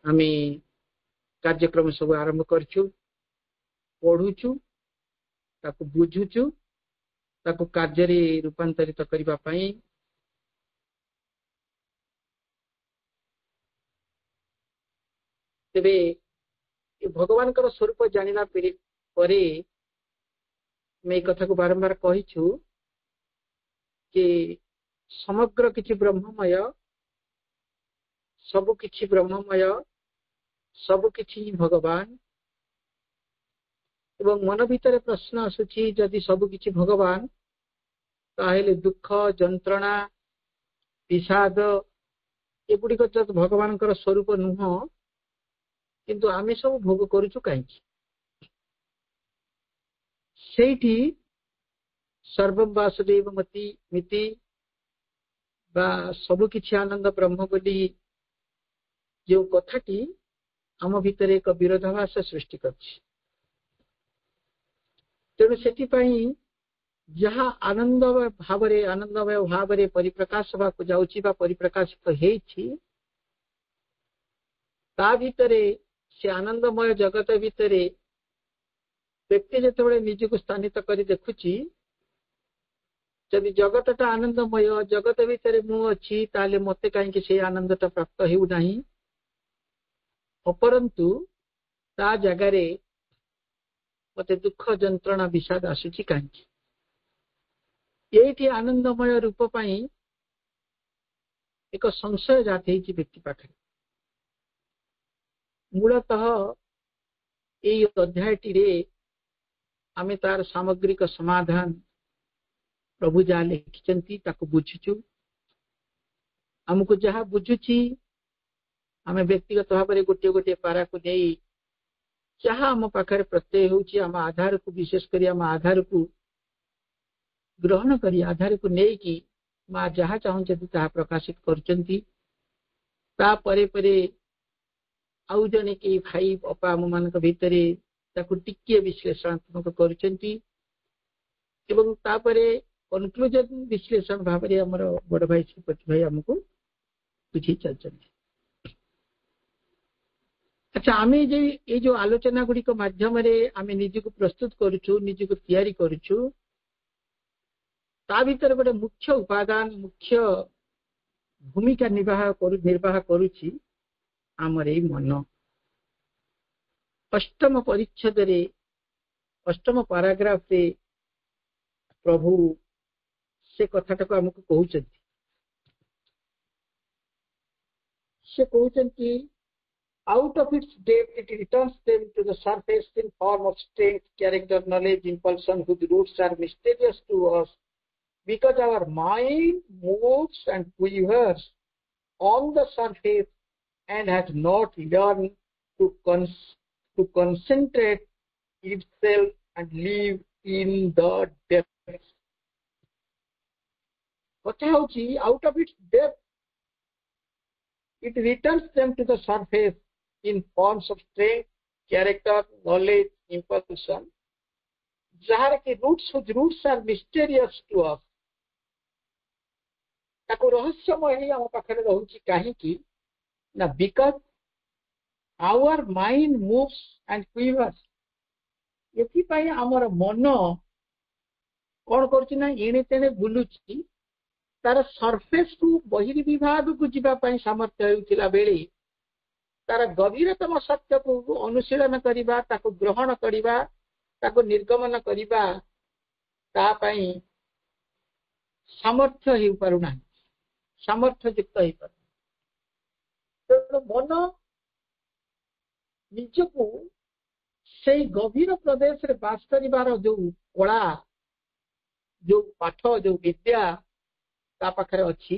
आमे कार्यक्रम सब आरंभ करछु पढ़ुछु ताको बुझुछु ताको कार्य रे रूपांतरित करिबा पई तेबे भगवान कर स्वरूप जानिला परे मैं कथा को बारंबार कहिछु कि समग्र किछि ब्रह्ममय सब किछि ब्रह्ममय सब किछि भगवान एवं मन भीतर प्रश्न आसुछि जदि सब किछि भगवान ताहेले दुख जंत्रणा विषाद एगुड़ी जब भगवान कर स्वरूप नुह किंतु आमे सब भोग करूछु काईकि सेठी सर्वं वासुदेव मति मिति बा सब किछि आनंद ब्रह्म बोली जो कथाटी आम भीतर एक विरोधाभास सृष्टि करछि तेणु सेठी पई जहाँ आनंदमय भाव रे परिप्रकाश होगा जाउछि बा परिप्रकाशित हेछि ता भीतरे से आनंदमय जगत भीतरे व्यक्ति जेतेबेले निजको स्थानित करी देखुछि जदि जगतटा आनंदमय जगत भीतरे मु अछि ताले मते काहेकि से आनंदटा प्राप्त हेउ नाही अपरंतु ता जगारे मते दुख जंत्रणा विषाद आसुछि काहेकि एठी आनंदमय रूप पई एक संशय जात हेछि व्यक्ति पाखरे मूलतः एई अध्यायटी रे आमे तार सामग्रिक समाधान प्रभु जा लिखिचंती ताको बुझुछु हमको जहा बुझुछि आमे व्यक्तिगत भाव रे गोटे गोटे पारा को देई जहा हम पाखरे प्रत्यय होछि हम आधार को विशेष करी हम आधार को ग्रहण करी आधार को नै कि मा जहा चाहूछथि ता प्रकाशित करचंती ता परे परे आउ जने कि भाई अपा हम मानक भितरे ताको टिके विश्लेषणात्मक करचंती एवं ता परे कन्क्लूजन विश्लेषण भाव रे हमर बड़ भाई श्रीपति भाई हमको बुझी चलचंती अच्छा आमे जे ए जो आलोचना गुडी को माध्यम रे आमे निज को प्रस्तुत करूछु निज को तैयारी करूछु ता भीतर गोटे मुख्य उपादान मुख्य भूमिका निर्वाह करूछि आमर ए मन अष्टम परिच्छेद रे अष्टम पैराग्राफ रे प्रभु से कथाटा को हमको कहउछंती से कहउछंती out of its depth it returns them to the surface in form of strength character knowledge impulsion whose roots are mysterious to us because our mind moves and quivers on the surface and has not learned to concentrate itself and live in the depths. What hauchi out of its depth it returns them to the surface in forms of strength, character, knowledge, impulsion. Jahar ke roots are mysterious to us. ताको रहस्यमय ही हम पाखरे रहउछि काहे कि ना because our mind moves and quivers एथि पई हमर मन कोन करछि ना एने तेने बुलुछि तार सरफेस टू बहिर विभाग को जिबा पई सामर्थ्य हेउथिला बेले तार गभीरतम सत्य को अनुशीलन करिबा ताको ग्रहण करिबा ताको निर्गमन करिबा ता पई सामर्थ्य हेउ पारुना सामर्थ्य युक्त हेइ पार तो मन निजको से गभीर प्रदेश रे बास करिबार जो कला जो पाठ जो विद्या ता पाखरे अछि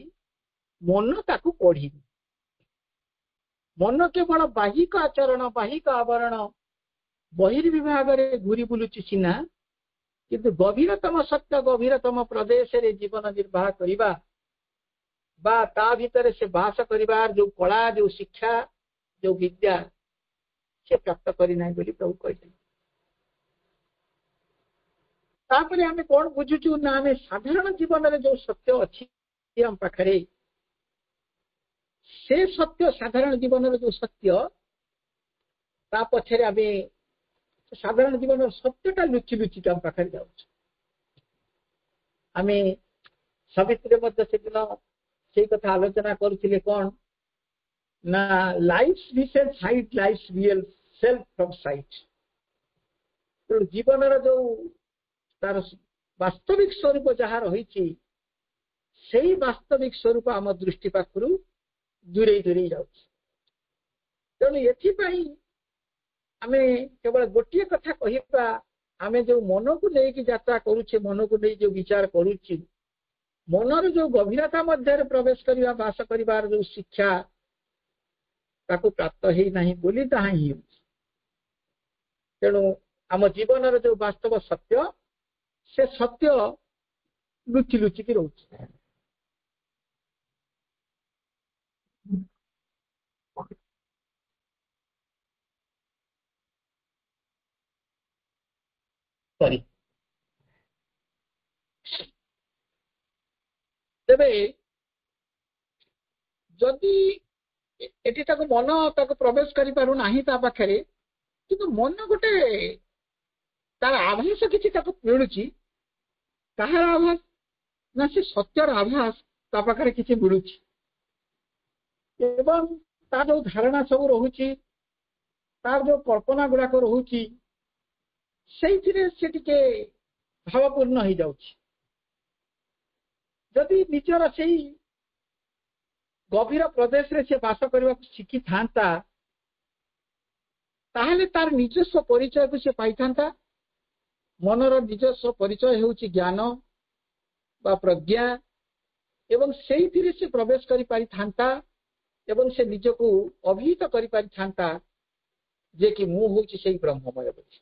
मन ताकू पढ़ी मन केवल बाहिक आचरण बाहिक आवरण बहिर् विभाग रे घुरी बुलुछि सिना किंतु गभीरतम सत्य गभीरतम प्रदेश रे जीवन निर्वाह करिबा बा ता भीतर से बास करिबार जो कला जो शिक्षा जो विद्या से प्राप्त करि नै बोली प्रभु कहते तापरे हमें कोन बुझुछु ना हमें साधारण जीवन रे जो सत्य अछि हम पाखरे से सत्य साधारण जीवन रे जो सत्य ତା ପଛରେ ଆମେ ସାଧାରଣ ଜୀବନର ସତ୍ୟଟା ଲୁଚି ଲୁଚିକି ଆମ ପାଖରେ ଯାଉଛି। ଆମେ ସମିତିରେ ମଧ୍ୟ ସେଦିନ ସେଇ କଥା ଆଲୋଚନା କରୁଥିଲେ କଣ ନା life recent sight life real self from sight. ତେଣୁ ଜୀବନର ଯୋଉ ତାର ବାସ୍ତବିକ ସ୍ୱରୂପ ଯାହା ରହିଛି ସେଇ ବାସ୍ତବିକ ସ୍ୱରୂପ ଆମ ଦୃଷ୍ଟି ପାଖରୁ ଦୂରେଇ ଦୂରେଇ ଯାଉଛି। ତେଣୁ ଏଥିପାଇଁ ଆମେ କେବଳ ଗୋଟିଏ କଥା କହିବା, ଆମେ ଯୋଉ ମନକୁ ନେଇକି ଯାତ୍ରା କରୁଛେ, ମନକୁ ନେଇ ଯୋଉ ବିଚାର କରୁଛୁ, ମନର ଯୋଉ ଗଭୀରତା ମଧ୍ୟରେ ପ୍ରବେଶ କରିବା ବାସ କରିବାର ଯୋଉ ଶିକ୍ଷା ତାକୁ ପ୍ରାପ୍ତ ହେଇନାହିଁ ବୋଲି ତାହା ହିଁ ହେଉଛି। ତେଣୁ ଆମ ଜୀବନର ଯୋଉ ବାସ୍ତବ ସତ୍ୟ, ସେ ସତ୍ୟ ଲୁଚି ଲୁଚିକି ରହୁଛି। ତେବେ ଯଦି ଏଠି ତାକୁ ମନ ତାକୁ ପ୍ରବେଶ କରିପାରୁନାହିଁ ତା ପାଖରେ, କିନ୍ତୁ ମନ ଗୋଟେ ତାର ଆଭାସ କିଛି ତାକୁ ମିଳୁଛି। କାହାର ଆଭାସ? ନା ସେ ସତ୍ୟର ଆଭାସ ତା ପାଖରେ କିଛି ମିଳୁଛି। ଏବଂ ତାର ଯୋଉ ଧାରଣା ସବୁ ରହୁଛି, ତାର ଯୋଉ କଳ୍ପନା ଗୁଡାକ ରହୁଛି, ସେଇଥିରେ ସେ ଟିକେ ଭାବପୂର୍ଣ୍ଣ ହେଇଯାଉଛି। ଯଦି ନିଜର ସେଇ ଗଭୀର ପ୍ରଦେଶରେ ସେ ବାସ କରିବାକୁ ଶିଖିଥାନ୍ତା, ତାହେଲେ ତାର ନିଜସ୍ୱ ପରିଚୟକୁ ସେ ପାଇଥାନ୍ତା। ମନର ନିଜସ୍ୱ ପରିଚୟ ହେଉଛି ଜ୍ଞାନ ବା ପ୍ରଜ୍ଞା, ଏବଂ ସେଇଥିରେ ସେ ପ୍ରବେଶ କରିପାରିଥାନ୍ତା ଏବଂ ସେ ନିଜକୁ ଅଭିହିତ କରିପାରିଥାନ୍ତା ଯେ କି ମୁଁ ହେଉଛି ସେଇ ବ୍ରହ୍ମମୟ ବୋଲି।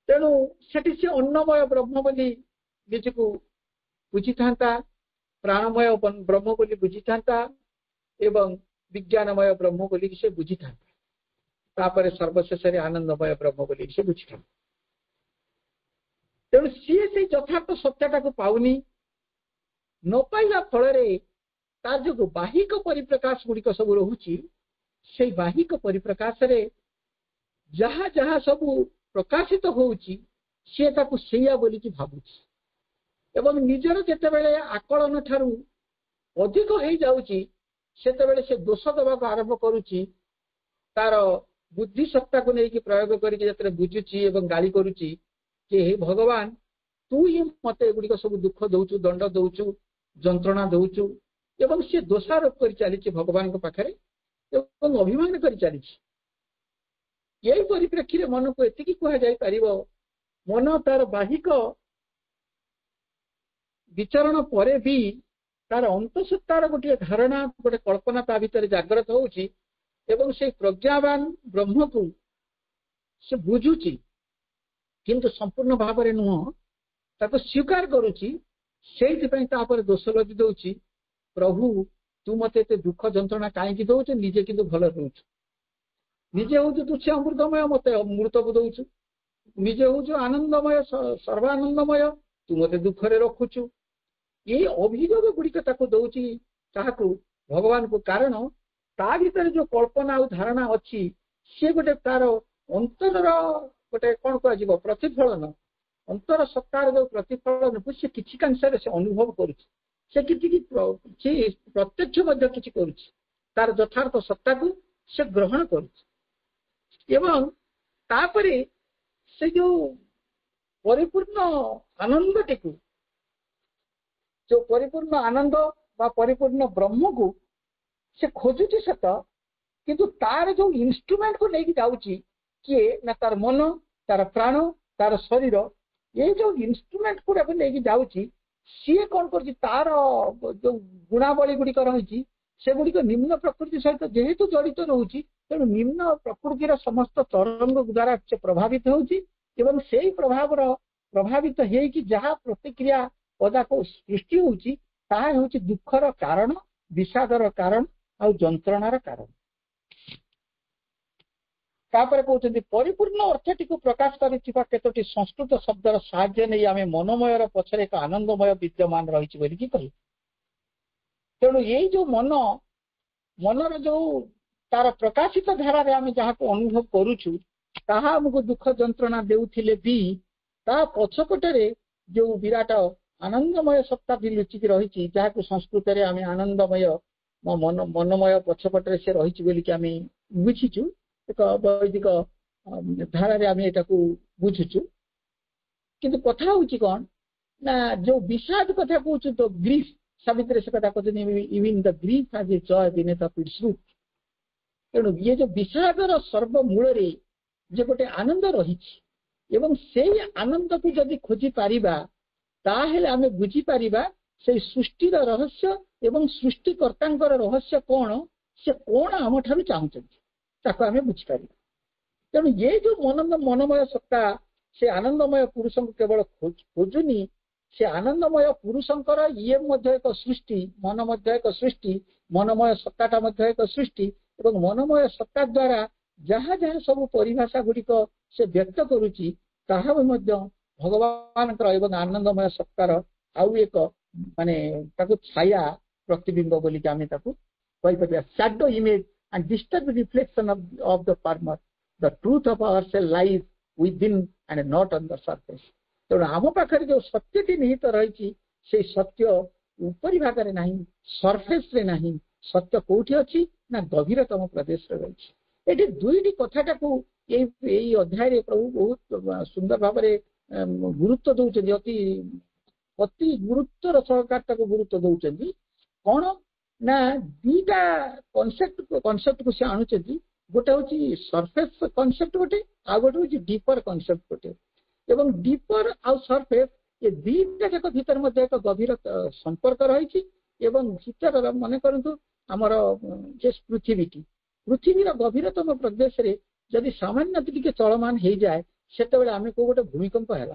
ତେଣୁ ସେଠି ସେ ଅନ୍ନମୟ ବ୍ରହ୍ମ ବୋଲି ନିଜକୁ ବୁଝିଥାନ୍ତା, ପ୍ରାଣମୟ ବ୍ରହ୍ମ ବୋଲି ବୁଝିଥାନ୍ତା ଏବଂ ବିଜ୍ଞାନମୟ ବ୍ରହ୍ମ ବୋଲି ସେ ବୁଝିଥାନ୍ତା। ତାପରେ ସର୍ବଶେଷରେ ଆନନ୍ଦମୟ ବ୍ରହ୍ମ ବୋଲି ସେ ବୁଝିଥାନ୍ତା। ତେଣୁ ସିଏ ସେଇ ଯଥାର୍ଥ ସତ୍ୟଟାକୁ ପାଉନି। ନ ପାଇବା ଫଳରେ ତାର ଯୋଉ ବାହିକ ପରିପ୍ରକାଶ ଗୁଡିକ ସବୁ ରହୁଛି, ସେଇ ବାହିକ ପରିପ୍ରକାଶରେ ଯାହା ଯାହା ସବୁ ପ୍ରକାଶିତ ହଉଛି ସିଏ ତାକୁ ସେଇଆ ବୋଲିକି ଭାବୁଛି ଏବଂ ନିଜର ଯେତେବେଳେ ଆକଳନ ଠାରୁ ଅଧିକ ହେଇଯାଉଛି ସେତେବେଳେ ସେ ଦୋଷ ଦେବାକୁ ଆରମ୍ଭ କରୁଛି। ତାର ବୁଦ୍ଧି ସତ୍ତାକୁ ନେଇକି ପ୍ରୟୋଗ କରିକି ଯେତେବେଳେ ବୁଝୁଛି ଏବଂ ଗାଳି କରୁଛି ଯେ ହେ ଭଗବାନ, ତୁ ହିଁ ମତେ ଏଗୁଡିକ ସବୁ ଦୁଃଖ ଦଉଛୁ, ଦଣ୍ଡ ଦଉଛୁ, ଯନ୍ତ୍ରଣା ଦଉଛୁ, ଏବଂ ସେ ଦୋଷାରୋପ କରି ଚାଲିଛି ଭଗବାନଙ୍କ ପାଖରେ ଏବଂ ଅଭିମାନ କରି ଚାଲିଛି। ଏଇ ପରିପ୍ରେକ୍ଷୀରେ ମନକୁ ଏତିକି କୁହାଯାଇ ପାରିବ, ମନ ତାର ବାହିକ ବିଚରଣ ପରେ ବି ତାର ଅନ୍ତଃସତ୍ତାର ଗୋଟିଏ ଧାରଣା, ଗୋଟେ କଳ୍ପନା ତା ଭିତରେ ଜାଗ୍ରତ ହଉଛି ଏବଂ ସେଇ ପ୍ରଜ୍ଞାବାନ ବ୍ରହ୍ମକୁ ସେ ବୁଝୁଛି, କିନ୍ତୁ ସମ୍ପୂର୍ଣ୍ଣ ଭାବରେ ନୁହଁ, ତାକୁ ସ୍ୱୀକାର କରୁଛି। ସେଇଥିପାଇଁ ତାପରେ ଦୋଷ ଲଦି ଦଉଛି, ପ୍ରଭୁ ତୁ ମତେ ଏତେ ଦୁଃଖ ଯନ୍ତ୍ରଣା କାହିଁକି ଦଉଛୁ, ନିଜେ କିନ୍ତୁ ଭଲ ଦଉଛୁ। ନିଜେ ହଉଛୁ ତୁଚ୍ଛ ଅମୃତମୟ, ମତେ ଅମୃତକୁ ଦଉଛୁ। ନିଜେ ହଉଛୁ ଆନନ୍ଦମୟ, ସର୍ବାନନ୍ଦମୟ, ତୁ ମତେ ଦୁଃଖରେ ରଖୁଛୁ। ଏଇ ଅଭିଯୋଗ ଗୁଡିକ ତାକୁ ଦଉଛି କାହାକୁ? ଭଗବାନଙ୍କୁ। କାରଣ ତା ଭିତରେ ଯୋଉ କଳ୍ପନା ଆଉ ଧାରଣା ଅଛି, ସିଏ ଗୋଟେ ତାର ଅନ୍ତରର ଗୋଟେ କଣ କୁହାଯିବ ପ୍ରତିଫଳନ, ଅନ୍ତର ସତ୍ତାର ଯୋଉ ପ୍ରତିଫଳନକୁ ସେ କିଛି କାଂଶରେ ସେ ଅନୁଭବ କରୁଛି, ସେ କିଛି ପ୍ରତ୍ୟକ୍ଷ ମଧ୍ୟ କିଛି କରୁଛି, ତାର ଯଥାର୍ଥ ସତ୍ତାକୁ ସେ ଗ୍ରହଣ କରୁଛି। ଏବଂ ତାପରେ ସେ ଯୋଉ ପରିପୂର୍ଣ୍ଣ ଆନନ୍ଦଟିକୁ, ଯୋଉ ପରିପୂର୍ଣ୍ଣ ଆନନ୍ଦ ବା ପରିପୂର୍ଣ୍ଣ ବ୍ରହ୍ମକୁ ସେ ଖୋଜୁଛି ସତ, କିନ୍ତୁ ତାର ଯୋଉ ଇନଷ୍ଟ୍ରୁମେଣ୍ଟକୁ ନେଇକି ଯାଉଛି କିଏ? ନା ତାର ମନ, ତାର ପ୍ରାଣ, ତାର ଶରୀର। ଏଇ ଯୋଉ ଇନଷ୍ଟ୍ରୁମେଣ୍ଟ ଗୁଡାକୁ ନେଇକି ଯାଉଛି, ସିଏ କଣ କରୁଛି? ତାର ଯୋଉ ଗୁଣାବଳୀ ଗୁଡିକ ରହିଛି ସେଗୁଡିକ ନିମ୍ନ ପ୍ରକୃତି ସହିତ ଯେହେତୁ ଜଡିତ ରହୁଛି, ତେଣୁ ନିମ୍ନ ପ୍ରକୃତିର ସମସ୍ତ ତରଙ୍ଗ ଦ୍ୱାରା ସେ ପ୍ରଭାବିତ ହଉଛି ଏବଂ ସେଇ ପ୍ରଭାବର ପ୍ରଭାବିତ ହେଇକି ଯାହା ପ୍ରତିକ୍ରିୟା ପଦାର୍ଥ ସୃଷ୍ଟି ହଉଛି ତାହା ହେଉଛି ଦୁଃଖର କାରଣ, ବିଷାଦର କାରଣ ଆଉ ଯନ୍ତ୍ରଣାର କାରଣ। ତାପରେ କହୁଛନ୍ତି ପରିପୂର୍ଣ୍ଣ ଅର୍ଥଟିକୁ ପ୍ରକାଶ କରିଥିବା କେତୋଟି ସଂସ୍କୃତ ଶବ୍ଦର ସାହାଯ୍ୟ ନେଇ ଆମେ ମନୋମୟର ପଛରେ ଏକ ଆନନ୍ଦମୟ ବିଦ୍ୟମାନ ରହିଛି ବୋଲିକି କହିବୁ। ତେଣୁ ଏଇ ଯୋଉ ମନର ଯୋଉ तार प्रकाशित धारा आम जहाँ को अनुभव करुचु ताहा आमको दुख जंत्रणा देउथिले भी ता पछपटे जो विराट आनंदमय सत्ता भी लुचिक रही जहाँ को संस्कृत में आम आनंदमय मनमय पछपटे से रही बुझीचु एक वैदिक धारा आम यहाँ बुझुचु किंतु कथा हूँ कौन ना जो विषाद कथा कहूँ तो ग्रीफ सावित्री से कथा कहते इवन द ग्रीफ आज ए जय विनेता पीड़सु तेणु ये जो विषादर सर्वमूल जे गोटे आनंद रही से आनंद को जदि खोजी पारिबा ताहेले आमे बुझी पारिबा से सृष्टिर रहस्य एवं सृष्टिकर्तांकर रहस्य कौन से कौन आम ठारू चाहूचंती ताको आमे बुझी पारिबा तेणु ये जो मनमय सत्ता से आनंदमय पुरुष को केवल खोजुनी से आनंदमय पुरुषंकर ये मध्य एक सृष्टि मन मध्य एक सृष्टि मनमय सत्ताटा मध्य एक सृष्टि एवं मनमय सत्ता द्वारा जहाँ जहाँ सब परिभाषा गुड़िक से व्यक्त करुच्ची ताहा मध्य भगवान एवं आनंदमय सत्तार आउ एक माने ताकु छाया प्रतिबिंब बोली आम shadow image and disturb reflection of the former the truth of our self lies within and not on the surface तेणु आम पाखे जो सत्यटी निहित रही से सत्य उपरी भाग में नहीं सरफेस रे नहीं सत्य कौटी अच्छी ना गभीरतम प्रदेश रही ये दुईटी कथाटा को यही अध्याय प्रभु बहुत सुंदर भाव में गुरुत्व दौरान अति गुरुत्वर सहकार गुरुत्व दौरान कौन ना दीटा कनसेप्ट को सी आणुचंती गोटे हूँ सरफेस कनसेप्ट गोटे आ गोटे हूँ डीपर कनसेप्ट गोटे एवं डीपर आउ सरफेस ये दीटा जाक भीतर मध्य एक गभीर संपर्क रही भीतर मन करतु आमर जे पृथ्वीर गभीरतम प्रदेश रे जदि सामान्य टिके चलमान हो जाए से आम को गोटे भूमिकंप है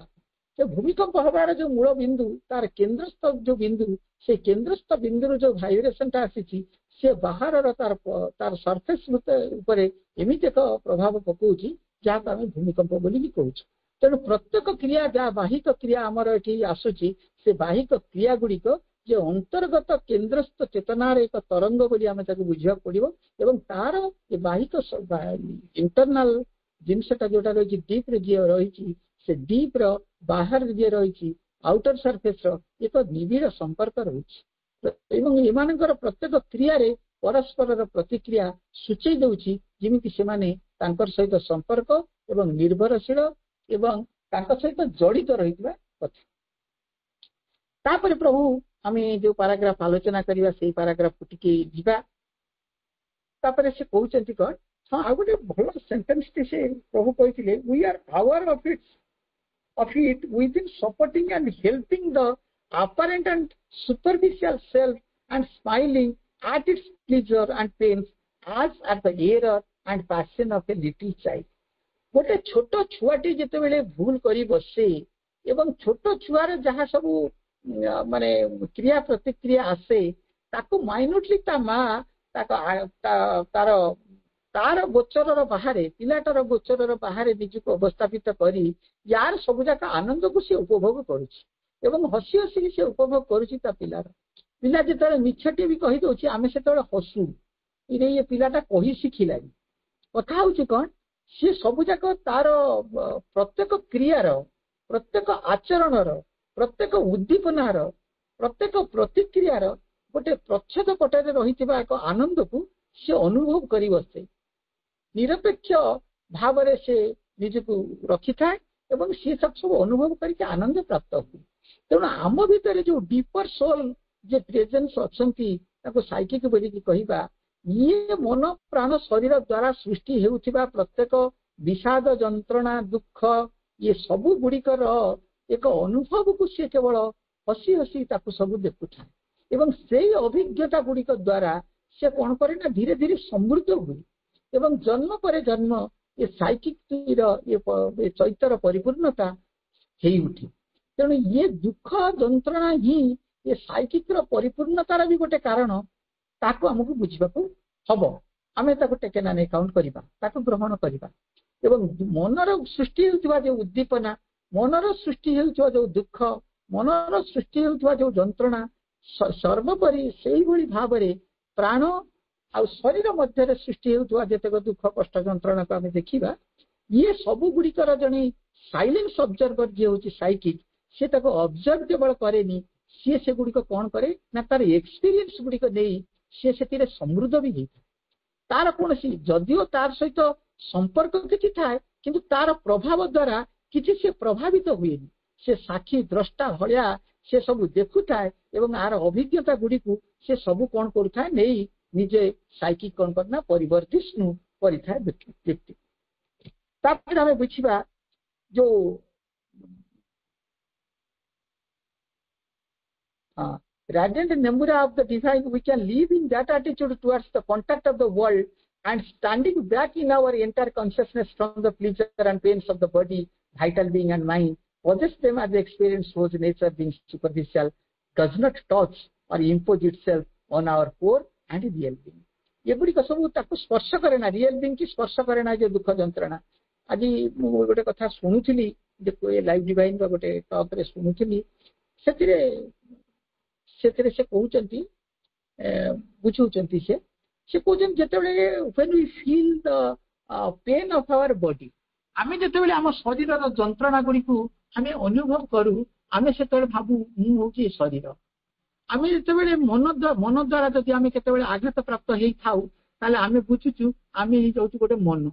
से भूमिकंप हबार जो मूल बिंदु तार केन्द्रस्थ जो बिंदु से केन्द्रस्थ बिंदु जो भाइब्रेशन आसी से बाहर तार सरफेस एमती एक प्रभाव पकाउछि जहाँ आम भूमिकंप बोली कहूँ तेणु प्रत्येक क्रिया जहाँ बाहिक क्रिया आमर ये आसूची से बाहिक क्रिया गुड़िक जे अंतर्गत केन्द्रस्थ चेतनार एक तरंग बोली आम बुझा पड़ो एवं तार ये बाहिक इंटरनाल जिनसटा जोटा रही डीप रे जी रही से डीप रो बाहर जी रही आउटर सरफेस एक निबिड़ संपर्क रही एमानकर प्रत्येक क्रिया रे परस्पर प्रतिक्रिया सूचई दउछि जिमिति सेमाने तांकर सहित संपर्क एवं निर्भरशील एवं तांकर सहित जड़ित रहितबा कथा तापर प्रभु आम जो पैराग्राफ आलोचना करवा से पैराग्राफ को टिके जीवा तापर से कहउचंती कौन हाँ आ गोटे भल सेंटेंस टी से प्रभु कहते we are our of it within supporting and helping the apparent and superficial self and smiling at its pleasure and pains as at the error and passion of a little child गोटे छोट छुआटी जिते बेले भूल करी बसे एवं छोट छुआर जहाँ सब माने क्रिया प्रतिक्रिया आसे ताको माइन्यूटली ता माँ तार तार गोचर बाहर पिलाटार गोचर बाहर निजुक अवस्थापित करी यार सबुजाक आनंद को सी उपभोग करुछि एवं हसी हसी से उपभोग करुछि ता पिलार पिला जिते मिछटी भी कही दउछि आमे से हसु ये पिलाटा कही शिखिलानी कथा हूँ कौन सी सबुजाक तार प्रत्येक क्रियार प्रत्येक आचरणर प्रत्येक उद्दीपनार प्रत्येक प्रतिक्रियार गोटे प्रच्छद पटरे रही एक आनंद को सी अनुभव कर बसे निरपेक्ष भाव से निजको रखी थाए एवं सी सब अनुभव करके आनंद प्राप्त हुए तेणु आम भितर जो डीपर सोल जे प्रेजेंस अच्छी साइकिक बोली कहवा ये मन प्राण शरीर द्वारा सृष्टि हेउथिबा प्रत्येक विषाद जंत्रणा दुख ये सबु गुड़िकर एक अनुभव को सी केवल हसी हसी ताकू सब देखु था एवं से अभिज्ञता गुड़िक द्वारा से कौन करे ना धीरे धीरे समृद्ध हुए एवं जन्म पर जन्म ये साइकिक ये चैतर परिपूर्णता हो उठी तेणु ये दुख जंत्रणा ही ये साइकिक परिपूर्णतार भी गोटे कारण ताको हमको बुझाक हम आम टेकन एंड अकाउंट करवा ग्रहण करवा एवं मनर सृष्टि होता जो उद्दीपना मनर सृष्टि होता जो दुख मनर सृष्टि होता जो जंत्रणा सर्वोपरि से ही भाव प्राण आउ शरीर मध्य सृष्टि होउथुवा जेतेक दुख कष्ट जंत्रणा को आम देखा ये सब गुड़िकर जड़े साइलेंस ऑब्जर्वर जे हूँ साइकिक सी ऑब्जर्व केवल करे सी से गुड़िक कौन करे ना तार एक्सपीरियंस गुड़िक नहीं सी से समृद्ध भी होता तार कौन सी जदिओ तार सहित संपर्क किसी थाए किंतु तार प्रभाव द्वारा किसी से प्रभावित हुए से साक्षी द्रष्टा भाया से सब देखु थाए एवं आर अभिज्ञता गुड़ी को से सब कौन करुए नहीं निजे साइकिक कौन करना परिवर्तिष्णु करें व्यक्ति तापर हमें बुझा जो radiant nebula of the divine, we can live in that attitude towards the contact of the world and standing back in our entire consciousness from the pleasure and pains of the body, vital being and mind, possess them as the experience whose nature being superficial does not touch or impose itself on our core and real being. ये गुड़ी सब स्पर्श करे ना real being की स्पर्श करे ना जो दुख जंत्रणा आज गोटे कथा शुणुली लाइव डिवाइन गोटे टॉक रे शुणुली से कहते बुझाऊँच से कहते जिते when we feel the pain of our body आम जिते आम शरीर जंत्रणा गुड़ी को आम अनुभव करूँ आम से भावु मु हूँ शरीर आम जिते मन द्वारा जब आम के आघात प्राप्त होता आम बुझुचु आम जाऊँ गोटे मन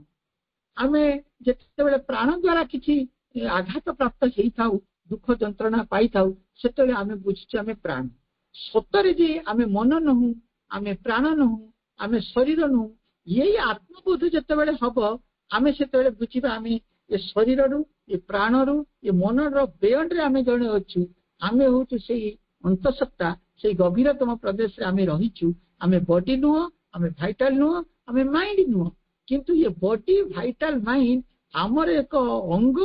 आम जिते प्राण द्वारा किसी आघात प्राप्त होता दुख जंत्रणा पाई से आम बुझुचु आम प्राण सतरे जे आम मन नहु आम प्राण नहु आम शरीर नहु यही आत्मबोध जिते हम आम से बुझा आम ये शरीर रु ये प्राण रु ये मन बेयंड रे आम जड़े अच्छु आम हूँ से अंतसत्ता से गभीरतम प्रदेश रे आम रहीचु आम बॉडी नुह आम भाइटाल नुह आम माइंड नुह किंतु ये बॉडी भाइटाल माइंड आमर एक अंग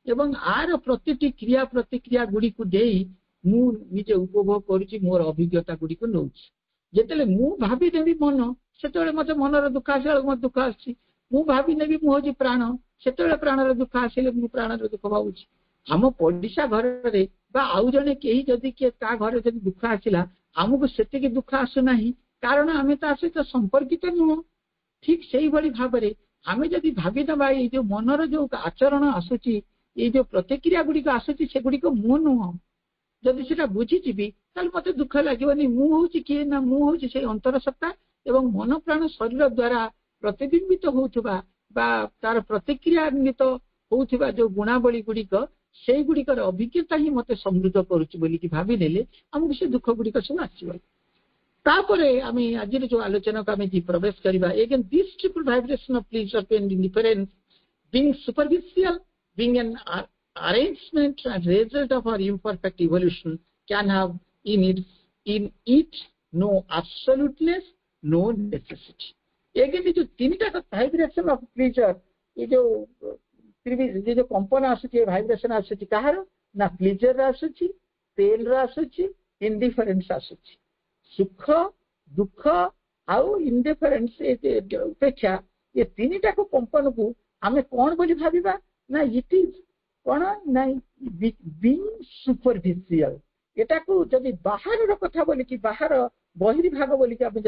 एवं आर प्रतिटी क्रिया प्रतिक्रिया गुड़ी को देई मु निजे उपभोग करुची मोर अभिज्ञता गुड़ी को नौ जिते मु भाभी देवी मन से मत मनर दुख आसा मत दुख आसी मु भाभी नेबी मु हूँ प्राण से प्राणर दुख आसिले मु प्राणर दुख भावुची आम पड़िशा घर आउ जड़े कहीं जदि किए ता घर जब दुख आसला आमको से दुख आसुना कारण आम ता सहित संपर्कित नुह ठीक से भाव में आम जदि भावी नवा ये जो मनर जो आचरण आसूची ये जो प्रतिक्रिया गुड़िक आसूची से गुड़िक मु नुह जदि से बुझीजी मत दुख लगे मु हूँ किए ना मु हूँ से अंतरसत्ता एवं मन प्राण शरीर द्वारा प्रतिबिंबित होउथुबा तार प्रतिक्रियान्वित होउथुबा जो गुणावली गुड़िक से गुड़िकर अभिज्ञता ही मत समृद्ध करुच्ची बोलिकी भावी नेले आमको से दुख गुड़िक सब आसो तापरे आम आज जो आलोचना को आम प्रवेश करवा again this triple vibration of pleasure pain indifference being superficial being an arrangement and result of our imperfect evolution can have in it no absoluteness, no necessity. Again, जो तीनटा का vibration of pleasure, ये जो कंपन आसुची vibration आसुची कहार ना pleaser आसुची पेन आसुची इंडिफरेंस आसुची सुख दुख आउ इंडिफरेंस अपेक्षा ये तीनटा को कंपन को आम कौन बोली भाविबा ना इट इज कौन ना बीइंग सुपरफिशियल एटा को जदि बाहर कथा बोली कि बाहर बहिर्भाग बोली कि आम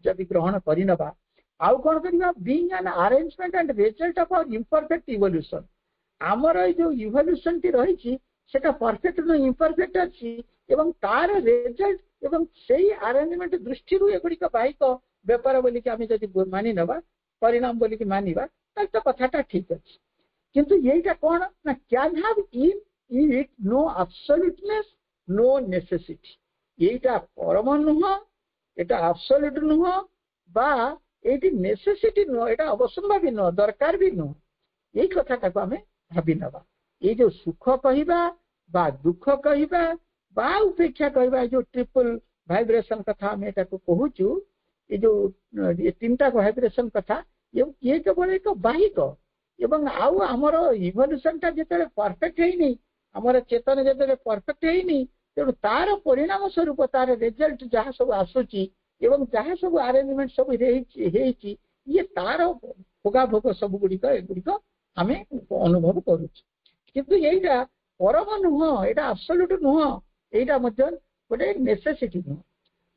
जदि ग्रहण करनबा आउ कौन करबा being an arrangement and result of our imperfect evolution आमर जो इवोल्यूशन टी रही सेटा परफेक्ट न इम्परफेक्ट अच्छी एवं तार रिजल्ट एवं सेही अरेंजमेंट दृष्टि एगुड़िक बाहिक व्यापार बोली कि आम जदि मानि नबा परिणाम बोली कि मानिबा तो कथाटा ठीक अच्छे किंतु यहीटा कौन ना can have in it no absoluteness no necessity यहीटा परम नुह एटा एब्सोल्यूट नुह बा एटी नेसेसिटी नुह एटा अवश्यम्भावी नुह दरकार भी नुह यही कथाटा को आम भावी नवा ये जो सुख कहवा बा दुख कहवा बा उपेक्षा कहवा जो ट्रिपल वाइब्रेशन कथा आम एटा को कहूचु ये जो ये तीनटा वाइब्रेशन कथा ये केवल एक बाहिक एवं आउ आमर इवोल्यूशन टा जिते परफेक्ट है आमर चेतन जिते परफेक्ट है तेणु तार परिणाम स्वरूप तार रिजल्ट जहाँ सब आसूची एवं जहाँ सब अरेंजमेंट सब ये तार भोगाभोग सब गुड़िक एगुड़िक आम अनुभव करुँ किंतु यहीटा परम नुह यहाँ एब्सोल्यूट नुह यहाँ गोटे नेसेसिटी नुह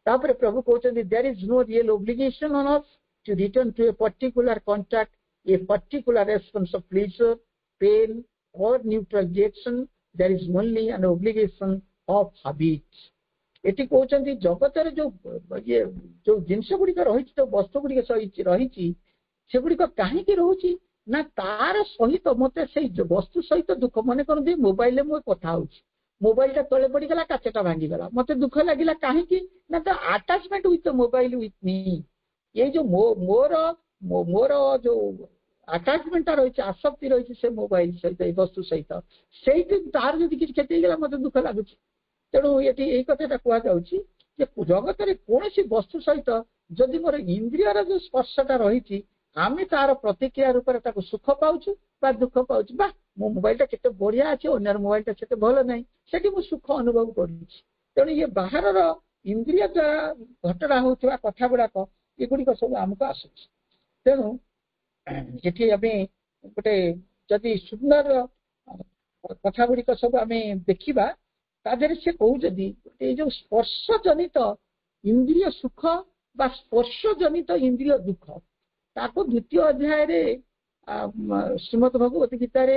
तापर प्रभु कहते there is no real obligation on us to return to a particular contact a particular response of pleasure pain और neutral reaction there is only an obligation of habit. एटी कहते जगत जो ये जो जिनस गुड़िक रही जो वस्तु गुड़िक रही से गुड़िक कहीं रोचे ना तार सहित मत से वस्तु सहित दुख मन कर मोबाइल मुझे कथा हो मोबाइल टा तले पड़गला काचटा भांगीगला मत दुख लगे कहीं ना तो attachment with mobile with me ये जो मोर मोर जो आटाचमेंट रही आसक्ति रही से मोबाइल सहित वस्तु सहित से तार जो किसी क्षति मत दुख लगुच। तेणु ये कथा कहु जगत में कौन सी वस्तु सहित जदि मोर इंद्रियर जो स्पर्शटा रही आम तार प्रतिक्रिया रूप से सुख पाचु दुख पाचु बा मो मोबाइल केते बढ़िया अच्छे अन्य मोबाइल टा भल ना से सुख अनुभव करूँ। ये बाहर इंद्रिय द्वारा घटना होता कथा गुड़ाक ये गुड़िक सब आमको आसु। तेणु ये गोटे जदि सुंदर कथा गुड़िक सब आम देखा तादे से कहते जो स्पर्श जनित इंद्रिय सुख बा स्पर्श जनित इंद्रिय दुख ताको द्वितीय अध्याय श्रीमद भगवत गीतार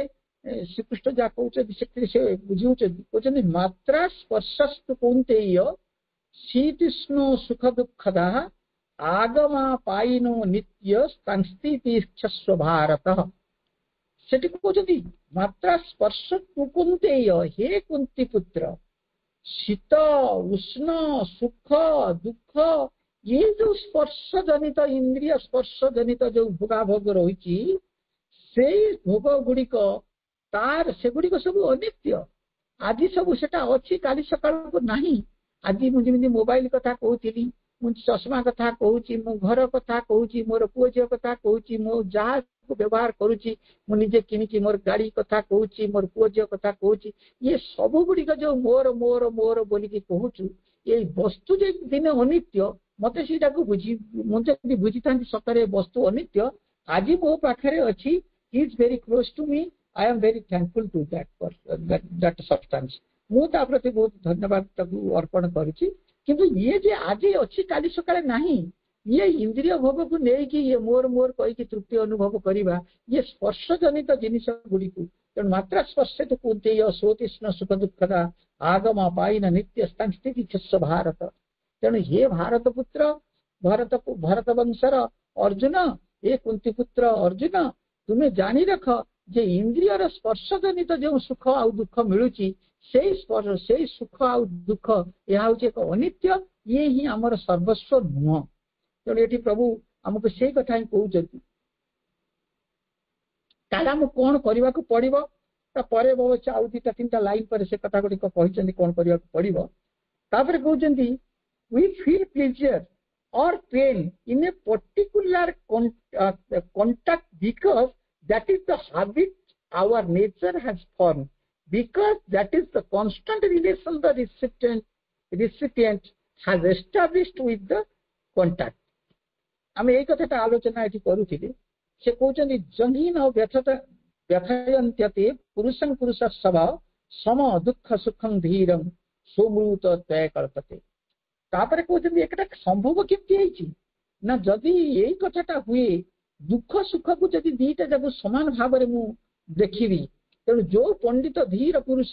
श्रीकृष्ण जहाँ कहते से बुझे मात्रा स्पर्शस्तु कौन्तेय शीतुष्ण सुख दुखदा आगमा पाइनो नित्य संस्थितिक्षस्व भारत से कहते मात्रा स्पर्श तु कौन्तेय हे कुंती पुत्र शीत उष्ण सुख दुख ये जो स्पर्श जनित इंद्रिय स्पर्श जनित जो भोगाभोग रही से भोग गुड़िक तार से गुड़िक सब अनित्य आज सब सेटा अच्छी काली सकाल को नहीं आज मुझे मोबाइल कथा कहती मुझे चश्मा कथा कहूँ मो घर कथा कहूँ मोर पुओ झील कथा कहूँ मो जहाँ व्यवहार करुच्ची मुझे किणी मोर गाड़ी कथा कहूँ मोर पुओ झील कथा कहूँ ये सब गुड़िक जो मोर मोर मोर बोलिकी कहूँ ये वस्तु जो दिन अनित्य मत बुझी मुझे बुझी था सतरे वस्तु अनित्य आज मो पाखे अच्छी he is very close to me I am very thankful to that substance मुझे प्रति बहुत धन्यवाद अर्पण करुच्ची किंतु ये जे आज अच्छी काली सकाळे नहीं ये इंद्रिय भोग को लेकिन ये मोर मोर कहीकि तृप्ति अनुभव करवा ये स्पर्श जनित जिनिस गुड़िक तेणु मात्रा स्पर्श तो कौन्ते सोतिष्ण सुख दुखदा आगम पाइन नित्य स्थिति क्षस्व भारत। तेणु हे भारत पुत्र भरत वंशर अर्जुन हे कुंती पुत्र अर्जुन तुम्हें जानी रख जे इंद्रियर स्पर्श जनित जो सुख आ दुख मिलूची से स्पर्श से सुख आ दुख यह हूँ एक अनित्य ये ही आमर सर्वस्व नुह। तेणु ये प्रभु आमको से कथा ही कहते आम कौन करने को पड़ो तापर अवश्य आउ दुटा तीन लाइन पर से कथा गुड़िक कहते कौन करने को पड़ो तापर कहते we feel pleasure or pain in a particular contact because that is the habit our nature has formed because that is the constant relation the recipient has established with the contact। आम यही कथा आलोचना ये करूँ से कहते जंगीन व्यथयन्त्यते पुरुषं पुरुष स्वभाव सम दुख सुखं धीरं सोमृत तय कल्पते। तापर कहते एक संभव केमती ना जदि यही कथाटा हुए दुख सुख को जदि दीटा जब समान भाव में देखी तेणु जो पंडित धीर पुरुष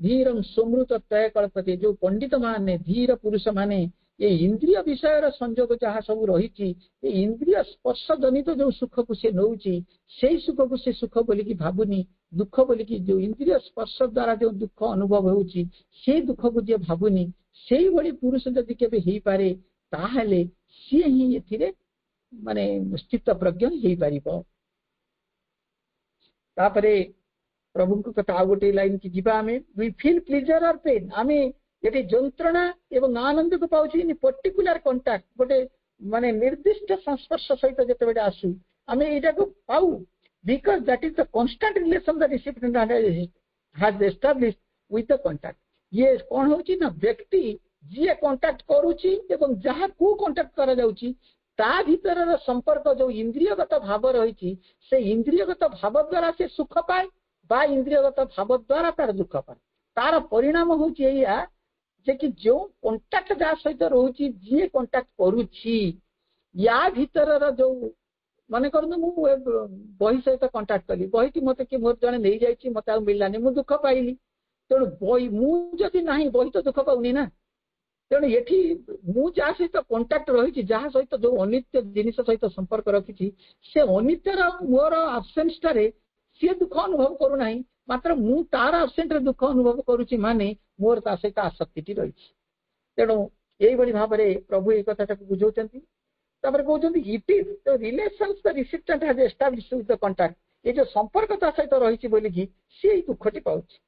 धीरम सोमृत तय कल्पते जो पंडित माने धीर पुरुष माने ये इंद्रिय विषय संजोग जहाँ सब रही इंद्रिय स्पर्श जनित जो सुख को से नौची से सुख को से सुख बोलिकी भावुनी दुख बोलिकी जो इंद्रिय स्पर्श द्वारा जो दुख अनुभव होची से दुख को जे भावुनी से भली पुरुष जदि केबे हेई पारे ताहले सी ही एथिरे माने स्थित प्रज्ञ हेई पारिबो। तापरे प्रभु को कथा गोटे लाइन की जीवा आमे वी फील प्लेजर और पेन आमे ये जंत्रणा एवं आनंद को पाउछि इन पर्टिकुलर कांटेक्ट गोटे माने निर्दिष्ट संस्पर्श सहित जेते आसु आमे एटा को पाउ because that is the constant relation the recipient has established with the contact. ये कौन होची ना व्यक्ति जी कांटेक्ट करूची एवं जहाँ को कांटेक्ट करा जाउची ता भीतर संपर्क जो इंद्रियगत भाव रही से इंद्रियगत भाव द्वारा से सुख पाए बा इंद्रियगत भाव द्वारा तार दुख पाए तार परिणाम होची एया जे कि जो कंटाक्ट जहाँ सहित रोची जी कंटाक्ट करुची या भीतर जो मन कर बही सहित कंटाक्ट कली बही मत कि मोर जड़े नहीं जाइए मत मिललानी मुझे दुख पाइली तेणु बही मुझे ना बही तो दुख पाऊनी ना तेणु ये जहाँ सहित कंटाक्ट रही जहाँ सहित जो अनित्य जिनिस सहित संपर्क रखी से अनित्यर मोर आबसेन्स टारे सी दुख अनुभव करूना मात्र मु तार आबसेंट दुख अनुभव करुच्ची माने मोर ता सहित आसक्ति रही तेणु यही भाव में प्रभु ये कथा बुझाऊँ कहते it is the relations the recipient has established with the contact ये जो संपर्क ता सहित रही बोलिकी सी दुखटी पाउछ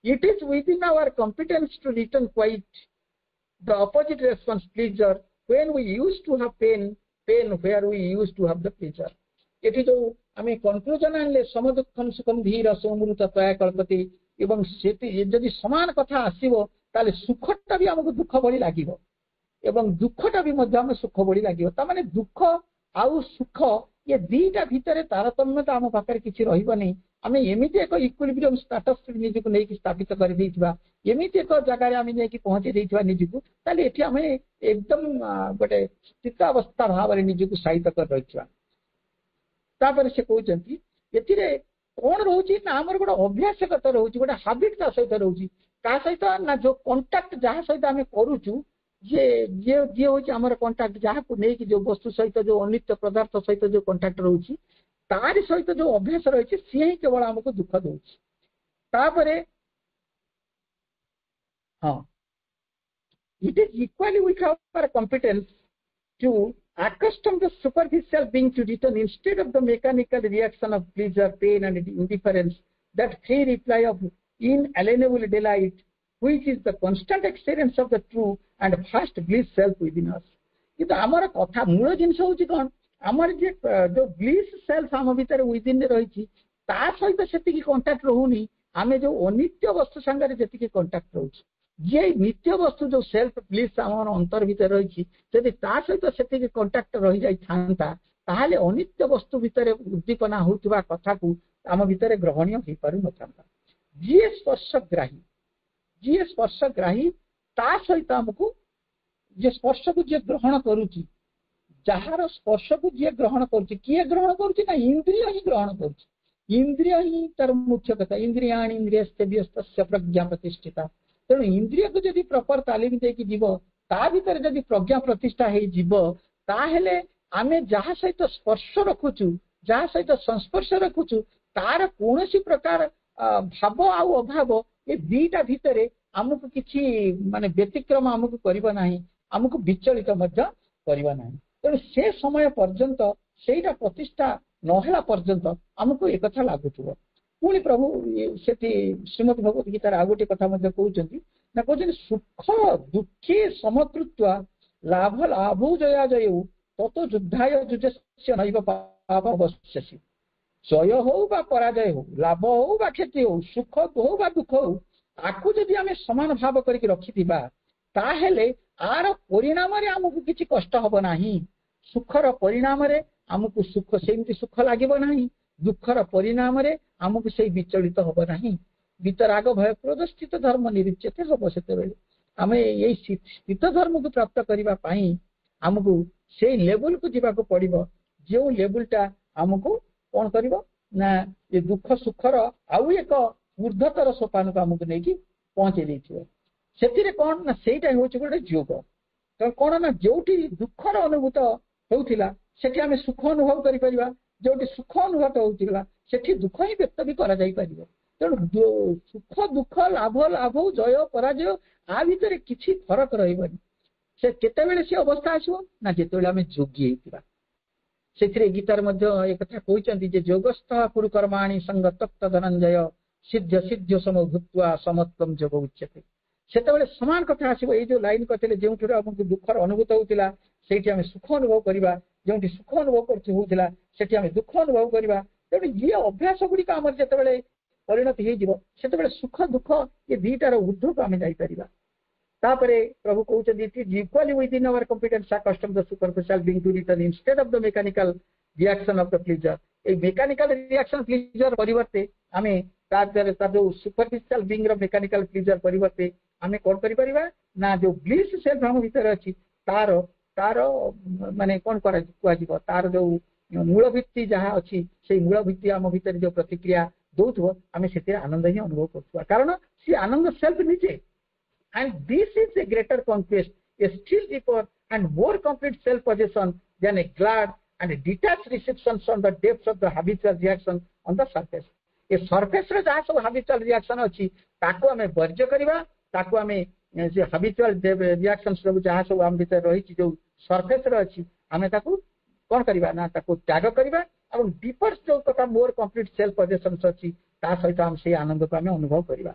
it is within our competence to return quite the opposite response pleasure when we used to have pain where we used to have the pleasure एठी जो आमे कंक्लूजन आनले समदुखम सुखम धीर सोमृत तया कल्पति एवं सेति यदि समान कथा आसीबो ताले सुखटा भी हमको दुख भली लागिबो एवं दुखटा भी मध्य हम सुख भली लागिबो ता माने दुख आउ सुख ये दीटा भितरे तारतम्यता हम पाखरे किछि रहिबो नै आमे एमिति एक इक्विलिब्रियम स्टेटस निजको नै कि स्थापित कर देइथिबा एमिति एक जगह रे आमे नै कि पहुंची देइथिबा निजको ताले एठी आमे एकदम गोटे स्थित अवस्था भाव रे निजको साहित्य कर रहिथिबा तापर से कहउचंती एथिरे कोन रहउची ना हमर गोटे अभ्यासगत रहउची गोटे हैबिट ता सहित रहउची का सहित ना जो कांटेक्ट जहा सहित आमे करूचु जे जे जे होची हमर कांटेक्ट जहा को नै कि जो वस्तु सहित जो अनित्य पदार्थ सहित जो कांटेक्ट रहउची तारि सहित जो अभ्यास रही सी ही केवल हमको दुख दूची तापरे हाँ it is equally with our competence to accustom the superficial being to return instead of the mechanical reaction of pleasure, pain and indifference, that free reply of inalienable delight, which is the constant experience of the true and vast bliss self within us. किंतु आमर कथा मूल जिनस होची कोन आमर जे जो bliss self आम भीतर within रही ता सहित सेतिकी कांटेक्ट रहूनी आमे जो अनित्य वस्तु संगे जेतिकी कांटेक्ट रहउची जे नित्य वस्तु जो सेल्फ ब्लिस आम अंतर भीतर रही यदि ता सहित सेतिकी कांटेक्ट रही जाई थांता ताहाले अनित्य वस्तु भीतर उद्दीपना होउतबा कथा को आम भीतर ग्रहणीय हो पारु नथांता जी स्पर्शग्राही ता सहित हमको जे स्पर्श को जे ग्रहण करूची जार स्पर्श को जी ग्रहण करुच्ची किए ग्रहण करुच्ची ना इंद्रिय ही ग्रहण करुच्ची इंद्रिय ही तार मुख्य कथा इंद्रियाणि इंद्रियस्ते व्यस्तस्य प्रज्ञा प्रतिष्ठिता तेणु इंद्रिय को जदि प्रॉपर तालीम देकी जीव ता भीतर जदि प्रज्ञा प्रतिष्ठा हे जीव ताहेले आमे जहा सहित स्पर्श रखुचु जहा सहित संस्पर्श रखुचु तार कोनोसी प्रकार भाव आउ अभाव ये दीटा भितरे हमको किछि माने व्यतिक्रम हमको करिबा नाही हमको विचलित मध्य करिबा नाही तेणु से समय पर्यंत सेटा प्रतिष्ठा नहला पर्यंत हमको एक कथा लागुथुबो पुणी प्रभु से श्रीमद भगवत गीतार आ गोटे कथा कहते ना कहते सुख दुखे समकृत्वा लाभ लाभौ जया जयौ ततो युद्धाय जुजस्य नैव पाप अवश्यसि जय हो बा पराजय हो लाभ हो बा क्षति हो सुख हो बा दुख हो आकु जदि आमे समान भाव करके रखिथिबा ताहेले आर परिणाम रे हमकु किछि कष्ट हबो नाही सुखर परिणाम रे हमकु सुख सेमति सुख लागिबो नाही दुखर परिणाम रे हमकु सेई विचलित हबो नाही वितराग भय क्रोध स्थित धर्म निरुच्यते हबो सेते बेले आमे एई स्थित धर्म को प्राप्त करिबा पई हमकु सेई लेवल को जिबा को पड़िबो जो लेवलटा हमकु कोन करिबो ना ये दुख सुखर आउ एक ऊर्ध्वतर सोपान को हमकु नेकी पहुंचे देथिबो सेतिरे कोन ना सेटा होछि गोटे योग तो कोन ना जोठी दुखर अनुभूत होउथिला सेठी आमे सुख अनुभव करि परिबा जोठी सुख अनुभूत होउथिला सेठी दुख ही व्यक्त भी करा जाई परिबो तेणु सुख दुख लाभ लाभ जय पराजय आ भितर किछि फरक रहिबनी से केतेबेले से अवस्था आसो ना जेतेबेले आमे जोगी हेतिबा सेथिरे गीतार मध्य एक कथा कहउचंती जे योगस्थ कुरु कर्माणि संगतक्त धनंजय सिद्ध सिद्ध सम भूत्वा समत्वम जोग उच्यते सेतेबेले समान कथा आसीबो ए जो लाइन कथले जेउठुर हमकु दुखर अनुभूत होउतिला सेठी आमे सुख अनुभव करिबा जेउठी सुख अनुभव करथि होउतिला सेठी आमे दुख अनुभव करिबा तेणु ये अभ्यास गुड़ी आमर जेतेबेले परिणत हे जीवो सेतेबेले सुख दुख ये दीटार ऊर्ध्व को आमे जाई परिबा तापरे प्रभु कहउचंती it is equally within our competence custom the superficial being to return instead of the mechanical reaction of the pleasure a mechanical reaction pleasure परिवर्ते आमे तार जो सुपरफिशियल बीइंग रो मेकानिकल प्लीजर परिवर्ते आमे कोन करि परिबा ना जो ब्लिस सेल्फ हम भीतर अछि तार तार माने कोन करा कुआजिबो तार जो मूल भित्ति जहाँ अच्छी से मूल भित्ति आम भीतर जो प्रतिक्रिया दौथो आम से आनंद ही अनुभव कर कारण सी आनंद सेल्फ निजे and this is a greater conquest a still deeper and more complete self possession than a glad and a detached reception from the depth of the habitual reaction on the surface a surface रे जहाँ सब habitual reaction अच्छी ताको आम वर्ज्य करबा ताको आम जे हैबिचुअल रिएक्शन सब जहाँ सब आम भीतर रही जो सरफेस रे अच्छी आम ताको कौन करबा ना ताको त्याग करबा और डीपर जो कथा मोर कंप्लीट सेल्फ पोजेशन अच्छी ता सहित हम से आनंद को आम अनुभव करबा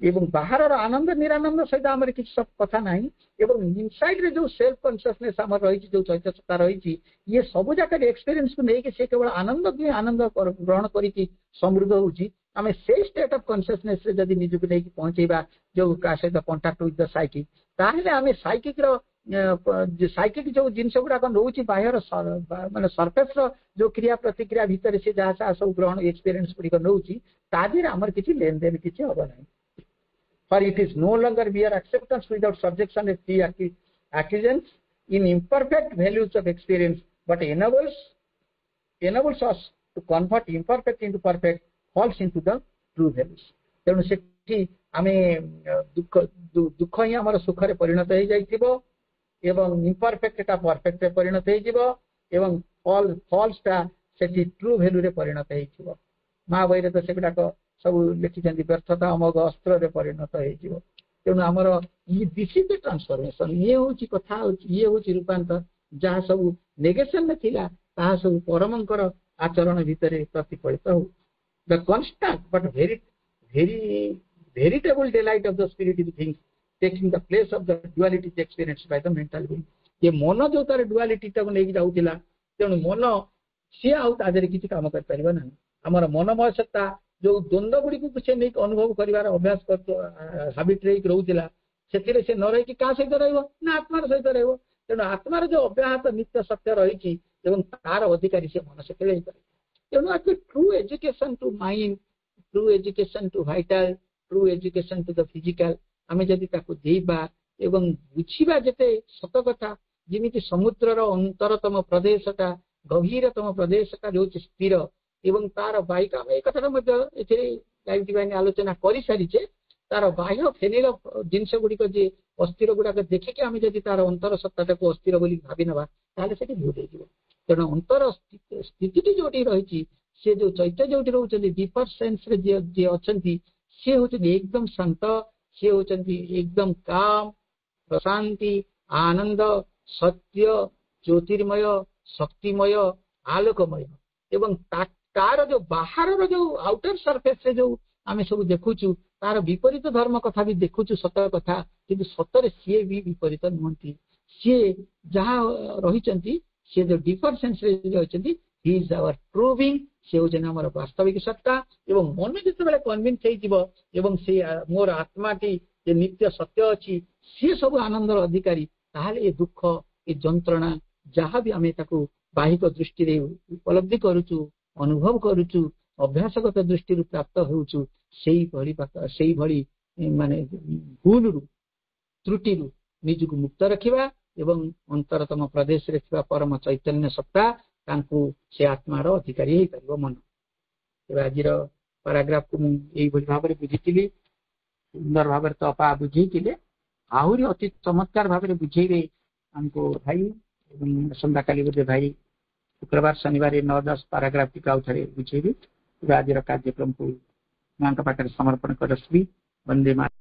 एवं बाहर आनंद निरानंद सहित आम किसी सब कथा नहीं एवं इनसाइड रे जो सेल्फ कॉन्शियसनेस आम रही जो चैत्य सत्ता रही ये सब जगह एक्सपीरियंस को लेकिन से केवल आनंद आनंद ग्रहण करी समृद्ध होची आम से स्टेट ऑफ कॉन्शियसनेस रे जदी निजुक लेकी पहुंचेबा जो का सहित कांटेक्ट विथ द साइकिक ताहले आम साइकिक रो साइकिक जो जिनस गुड़ाक नौ बाह्यर माने सरफेस जो क्रिया प्रतिक्रिया भितर से जहाँ सब ग्रहण एक्सपीरियंस गुड़िक नौ तादिर आमर किसी लेन देन किसी हम ना for it is no longer mere acceptance without subjection and free acquiescence in imperfect values of experience but enables us to convert imperfect into perfect falls into the true values तेणु से आमे दुख ही आमर सुख रे परिणत हो जाइथिबो एवं इम्परफेक्ट टा परफेक्ट रे परिणत हो जिवो एवं फॉल्स टा सेठी ट्रू वैल्यू रे परिणत हो माँ बही तो सेगुड़ाक सब लिखिं व्यर्थता अमोघ अस्त्र रे परिणत हो तेणु आमर दिस इज द ट्रांसफॉर्मेशन ये हूँ कथा ये हूँ रूपांतर जहाँ सब नेगेशन में थिला ताहा सब परमंकर आचरण भितर प्रतिफलित हो the constant but veritable delight of the spiritual things taking the place of the duality experienced by the mental being ये मन जो तार duality टाक नहीं जाऊला तेणु मन सी आउ तादरे किसी काम कर परिबा ना हमर मनमय सत्ता जो द्वंद्व गुड़ी को से नहीं अनुभव करिवार अभ्यास कर हैबिट रे रहउतिला सेतिरे से न रही कि का सहित रहइबो ना आत्मार सहित रहइबो तेणु आत्मार जो अव्याहत नित्य सत्य रही एवं तार अधिकारी से मन से खेले तेणु आज true education to mind true education to vital true education to the physical आमे जदि ताको देबा एवं बुझिबा जते सत कथा जेमिति समुद्रर अंतरतम प्रदेशटा गभीरतम प्रदेशटा जो स्थिर एवं तार बाह्य आम एक लाइफ डिवाइन आलोचना कर सारी तार बाह्य फेनिल जिनस गुड़िक जे अस्थिर गुड़ाक देखिकी आम जब तार अंतर सत्ता को अस्थिर बोली भावी नवा से भूल हो तेणु अंतर स्थिति जो रही सी जो चैत्य जो रोचे डीपर सेन्स जे अच्छा सी हूँ एकदम शांत सी हूँ एकदम काम प्रशांति आनंद सत्य ज्योतिर्मय शक्तिमय आलोकमय एवं तार जो बाहर जो आउटर सरफेस से जो आम सब देखुचु तार विपरीत धर्म कथा भी देखुचु सत कथा कि सतरे सी भी विपरीत नुहति सी जहाँ रही सी जो डीपर सेन्स रे he is our true being से हूँ वास्तविक सत्ता एवं मन जिते कन्विन्स हो से मोर आत्माटी जे नित्य सत्य अच्छी सी सब आनंदर अधिकारी ताहले ये दुख ये जंत्रणा जहाँ भी आम बाहिक दृष्टि उपलब्धि करुचु अनुभव करुचु अभ्यासगत दृष्टि प्राप्त होउचु सेही भली माने भूल रु त्रुटि रु निजको मुक्त रखिबा एवं अंतरतम प्रदेश रे थिबा परम चैतन्य सत्ता तांकु से आत्मार अधिकारी हे परिबो मन एबा आजिर पैराग्राफ को एई भली भाबरे बुझितिली सुंदर भाबरे तो अपा बुझितिले आहुरी अति चमत्कार भाबरे बुझेइबे हमको भाई संध्या काली बोधे भाई शुक्रवार शनिवार 9-10 पैराग्राफ टी आउथरे बुझेइबे आज कार्यक्रम को मां का पाकर समर्पण करस्वी वंदे मातरम।